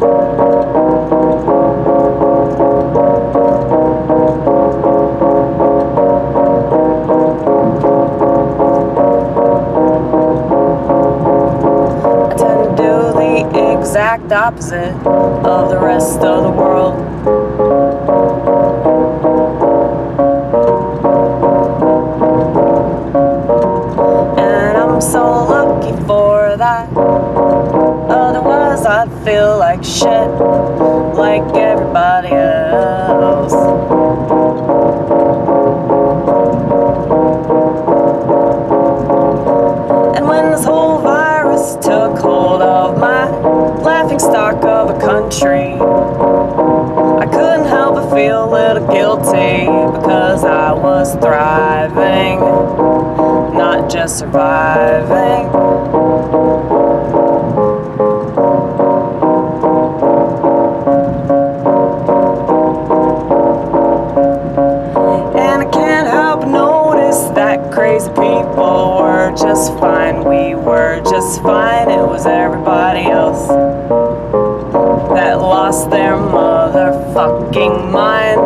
I tend to do the exact opposite of the rest of the world. And I'm so lucky for that. Otherwise I'd feel like shit, like everybody else. And when this whole virus took hold of my laughingstock of a country, I couldn't help but feel a little guilty, because I was thriving, not just surviving. And I can't help but notice that crazy people were just fine. We were just fine. It was everybody else that lost their motherfucking mind.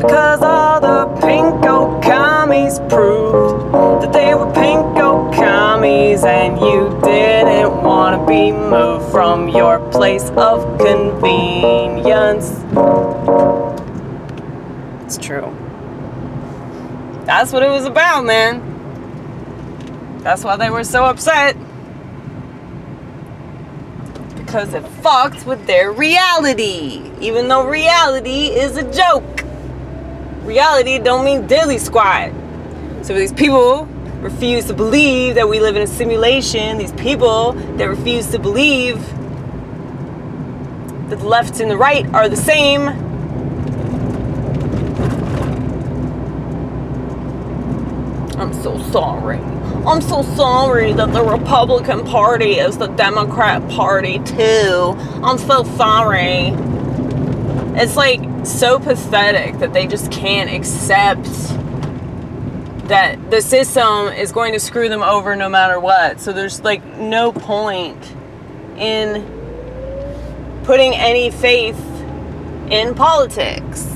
Because all the pinko commies proved that they were pinko commies, and you didn't want to be moved from your place of convenience. It's true. That's what it was about, man. That's why they were so upset. Because it fucked with their reality. Even though reality is a joke. Reality don't mean diddley squat. So these people refuse to believe that we live in a simulation. These people that refuse to believe that the left and the right are the same. I'm so sorry. I'm so sorry that the Republican Party is the Democrat Party too. I'm so sorry. It's like so pathetic that they just can't accept that the system is going to screw them over no matter what. So there's like no point in putting any faith in politics.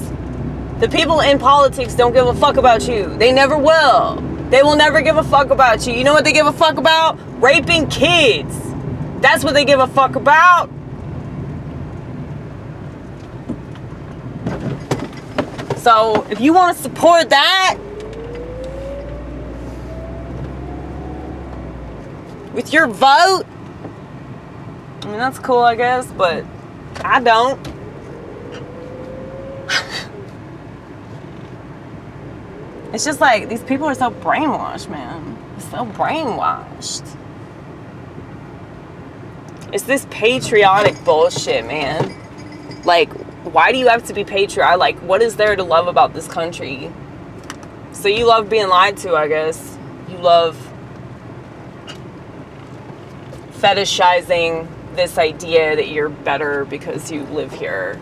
The people in politics don't give a fuck about you. They never will. They will never give a fuck about you. You know what they give a fuck about? Raping kids. That's what they give a fuck about. So if you want to support that with your vote, I mean, that's cool, I guess, but I don't. It's just like, these people are so brainwashed, man. They're so brainwashed. It's this patriotic bullshit, man. Like, why do you have to be patriotic? Like, what is there to love about this country? So you love being lied to, I guess. You love fetishizing this idea that you're better because you live here.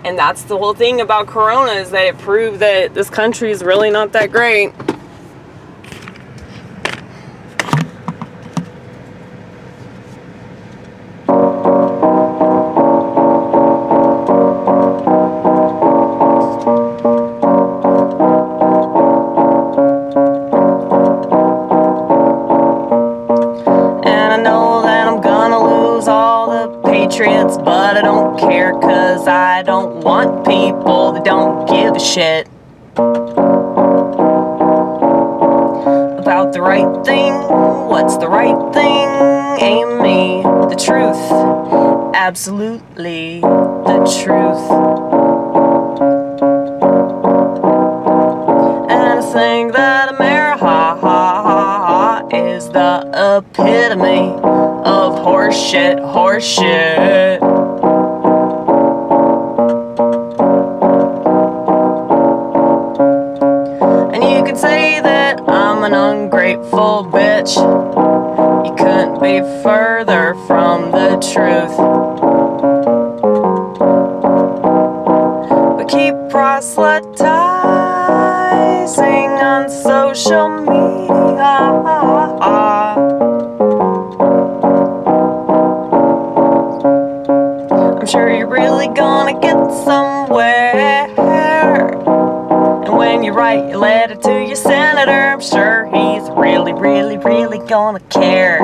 And that's the whole thing about Corona, is that it proved that this country is really not that great. And I know that I'm gonna lose all the patriots, but I don't care, 'cause I don't want people that don't give a shit about the right thing. What's the right thing? Ain't me. The truth. Absolutely the truth. And I think that America is the epitome of horseshit, horseshit. And you could say that I'm an ungrateful bitch. You couldn't be further from the truth. But keep proselytizing on social media. I'm sure you're really gonna get somewhere. And when you write your letter to your senator, I'm sure he's really, really, really gonna care.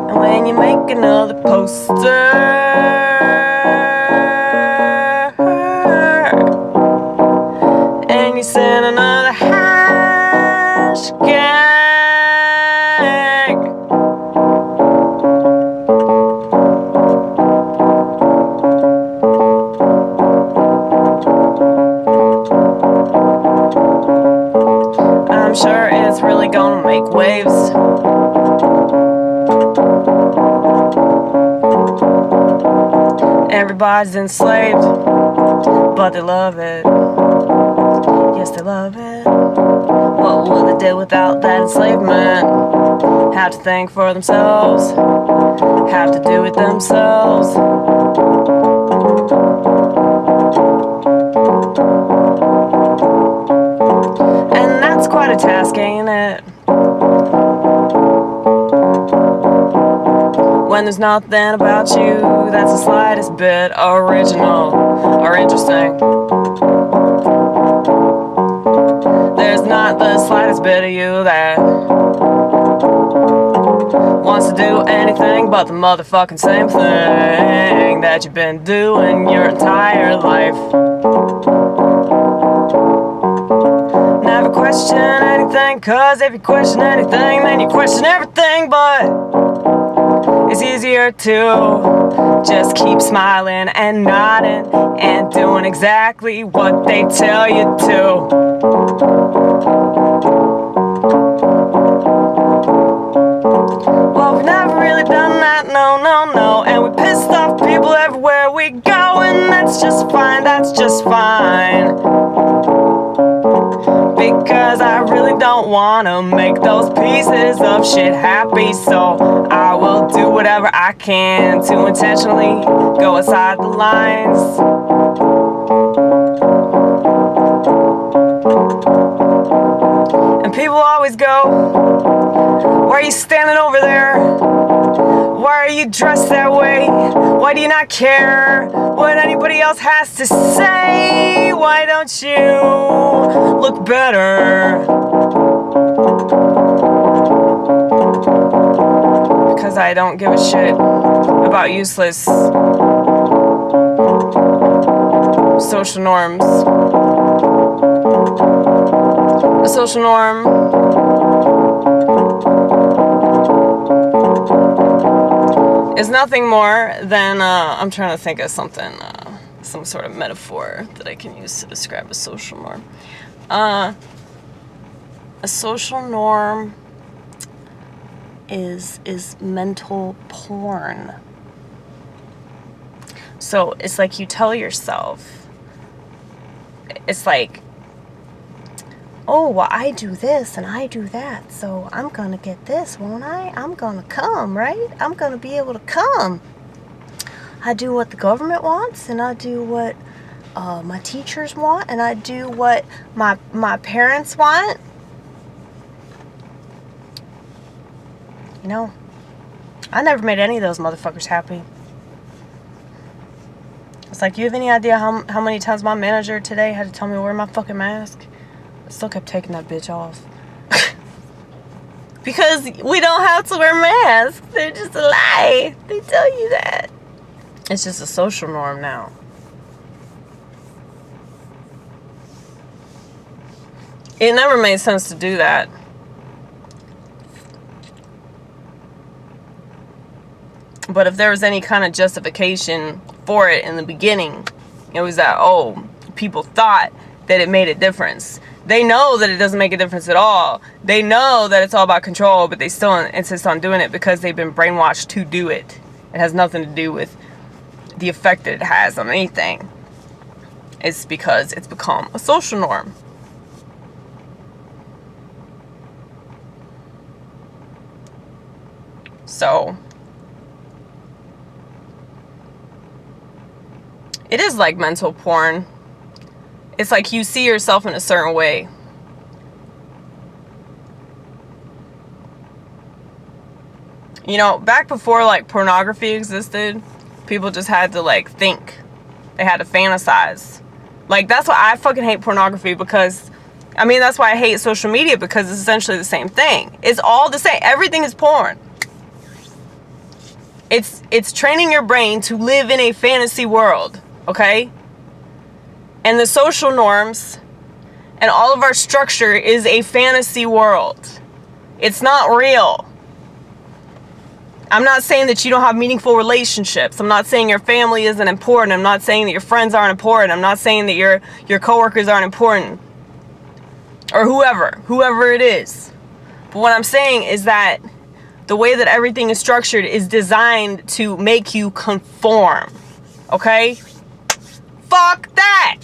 And when you make another poster and you send another hashgag, I'm sure it's really gonna make waves. Everybody's enslaved, but they love it. Yes, they love it. What would they do without that enslavement? Have to think for themselves, have to do it themselves. And that's quite a task, ain't it? When there's nothing about you that's the slightest bit original or interesting. There's not the slightest bit of you that wants to do anything but the motherfucking same thing that you've been doing your entire life. Never question anything, cause if you question anything, then you question everything, but it's easier to just keep smiling and nodding and doing exactly what they tell you to. Well, we've never really done that, no, no, no. And we pissed off people everywhere we go, and that's just fine, that's just fine. Because I really don't wanna make those pieces of shit happy, so I will do whatever I can to intentionally go outside the lines. And people always go, why are you standing over there? Why are you dressed that way? Why do you not care what anybody else has to say? Why don't you look better? Because I don't give a shit about useless social norms. A social norm is nothing more than, I'm trying to think of something, some sort of metaphor that I can use to describe a social norm. A social norm is mental porn. So it's like you tell yourself, it's like, oh, well, I do this and I do that, so I'm gonna get this, won't I? I'm gonna come, right? I'm gonna be able to come. I do what the government wants, and I do what my teachers want, and I do what my parents want. You know, I never made any of those motherfuckers happy. It's like, you have any idea how many times my manager today had to tell me to wear my fucking mask? I still kept taking that bitch off. Because we don't have to wear masks. They're just a lie. They tell you that. It's just a social norm now. It never made sense to do that. But if there was any kind of justification for it in the beginning, it was that, oh, people thought that it made a difference. They know that it doesn't make a difference at all. They know that it's all about control, but they still insist on doing it because they've been brainwashed to do it. It has nothing to do with the effect that it has on anything. It's because it's become a social norm. So It is like mental porn. It's like you see yourself in a certain way. You know, back before like pornography existed, people just had to like think. They had to fantasize. Like, that's why I fucking hate pornography, because I mean, that's why I hate social media, because it's essentially the same thing. It's all the same. Everything is porn. It's training your brain to live in a fantasy world, okay? And the social norms and all of our structure is a fantasy world. It's not real. I'm not saying that you don't have meaningful relationships. I'm not saying your family isn't important. I'm not saying that your friends aren't important. I'm not saying that your coworkers aren't important. Or whoever it is. But what I'm saying is that the way that everything is structured is designed to make you conform. Okay? Fuck that!